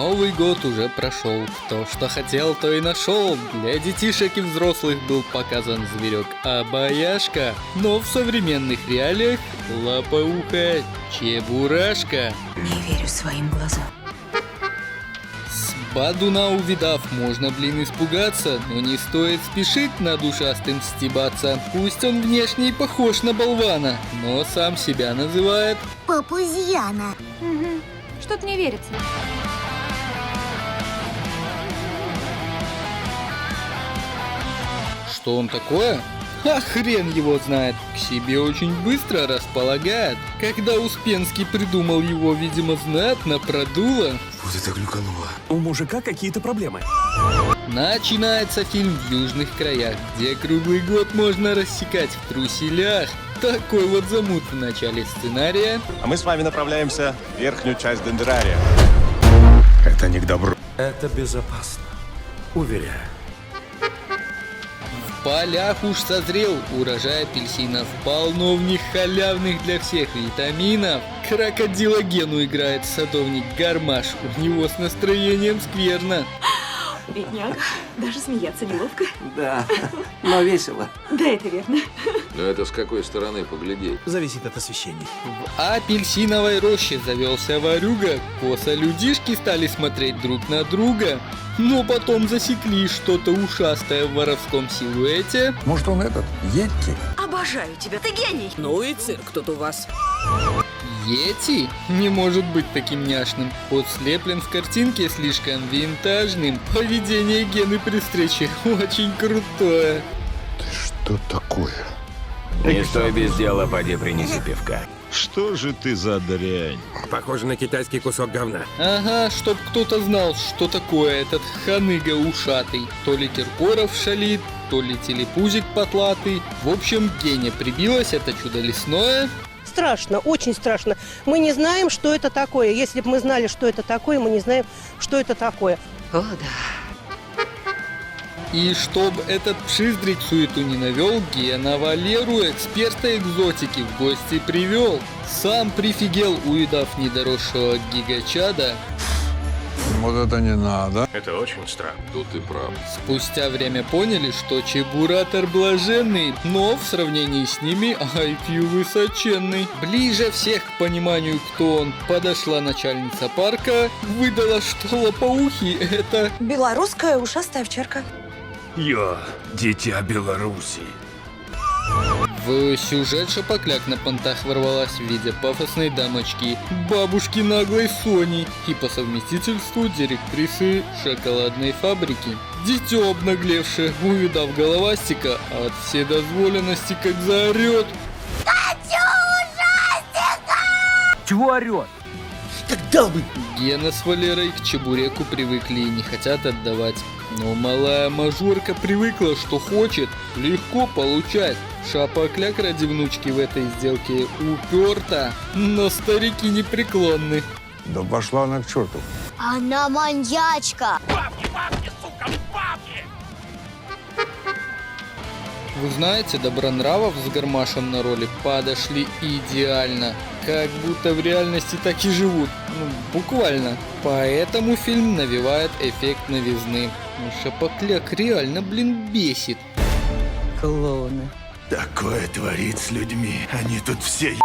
Новый год уже прошел. Кто что хотел, то и нашел. Для детишек и взрослых был показан зверек Обаяшка. Но в современных реалиях лопоухая Чебурашка. Не верю своим глазам. С Бадуна увидав, можно, испугаться, но не стоит спешить над ушастым стебаться. Пусть он внешне и похож на болвана, но сам себя называет Папузьяна. Угу. Что-то не верится. Что он такое? А хрен его знает. К себе очень быстро располагает. Когда Успенский придумал его, видимо, знатно продуло. Вот это глюкануло. У мужика какие-то проблемы. Начинается фильм в южных краях, где круглый год можно рассекать в труселях. Такой вот замут в начале сценария. А мы с вами направляемся в верхнюю часть Дендерария. Это не к добру. Это безопасно. Уверяю. В полях уж созрел урожай апельсинов. Полно в них халявных для всех витаминов. Крокодила Гену играет садовник Гармаш. У него с настроением скверно. Бедняга, даже смеяться неловко. Да, но весело. Да, это верно. Но это с какой стороны поглядеть? Зависит от освещения. В апельсиновой роще завелся ворюга. Косо людишки стали смотреть друг на друга. Но потом засекли что-то ушастое в воровском силуэте. Может, он этот, Йетти? Обожаю тебя, ты гений. Ну и цирк тут у вас. Йети не может быть таким няшным. Кот слеплен в картинке слишком винтажным. Поведение Гены при встрече очень крутое. Ты что такое? Не стой без дела, поди принеси пивка. Что же ты за дрянь? Похоже на китайский кусок говна. Ага, чтоб кто-то знал, что такое этот ханыга ушатый. То ли Киркоров шалит, то ли телепузик потлатый. В общем, Гене прибилось это чудо лесное. Страшно, очень страшно. Мы не знаем, что это такое. Если бы мы знали, что это такое, мы не знаем, что это такое. О, да. И чтоб этот пшиздрик суету не навел, Гена Валеру, эксперта экзотики, в гости привел. Сам прифигел, увидав недоросшего гигачада. Вот это не надо. Это очень странно. Тут ты прав. Спустя время поняли, что Чебуратор блаженный, но в сравнении с ними IQ высоченный. Ближе всех к пониманию, кто он, подошла начальница парка, выдала, что лопоухий — это... Белорусская ушастая овчарка. Я дитя Беларуси. В сюжет Шапокляк на понтах ворвалась в виде пафосной дамочки, бабушки наглой Сони и по совместительству директрисы шоколадной фабрики. Дитё обнаглевшее, увидав головастика, от вседозволенности как заорёт. Хочу ужастика! Чего орёт? Тогда бы... Гена с Валерой к чебуреку привыкли и не хотят отдавать. Но малая мажорка привыкла, что хочет, легко получать. Шапокляк ради внучки в этой сделке уперта, но старики непреклонны. Да пошла она к черту. Она маньячка! Вы знаете, Добронравов с Гармашем на роли подошли идеально. Как будто в реальности так и живут. Буквально. Поэтому фильм навевает эффект новизны. Шапокляк реально, бесит. Клоуны. Такое творит с людьми. Они тут все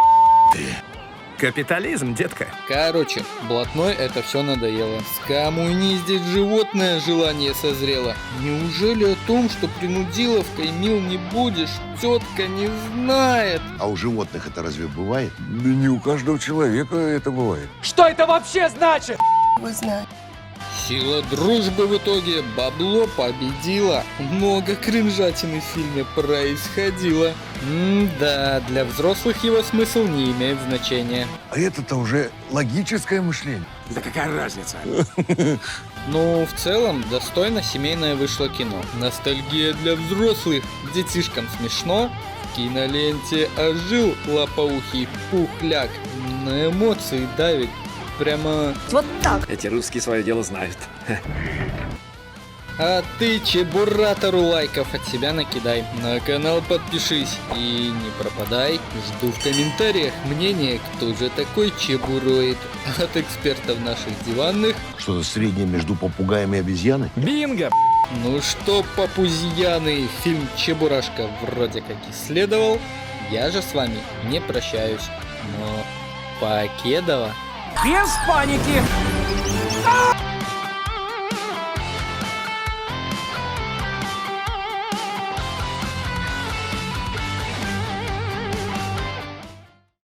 Капитализм, детка. Короче, блатной это все надоело. Скоммуниздить животное желание созрело. Неужели о том, что принудиловкой мил не будешь, тетка не знает? А у животных это разве бывает? Да не у каждого человека это бывает. Что это вообще значит? Вы знаете. Сила дружбы в итоге, бабло победило. Много кринжатины в фильме происходило. Да, для взрослых его смысл не имеет значения. А это-то уже логическое мышление. Да какая разница? Ну, в целом, достойно семейное вышло кино. Ностальгия для взрослых, детишкам смешно. В киноленте ожил лопоухий пухляк. На эмоции давит. Прямо... Вот так. Эти русские свое дело знают. А ты чебуратору лайков от себя накидай, на канал подпишись и не пропадай. Жду в комментариях мнение, кто же такой чебуроид от экспертов наших диванных. Что-то среднее между попугаем и обезьяной? Бинго! Ну что, папузьяны, фильм «Чебурашка» вроде как исследовал. Я же с вами не прощаюсь, но покедова. Без паники!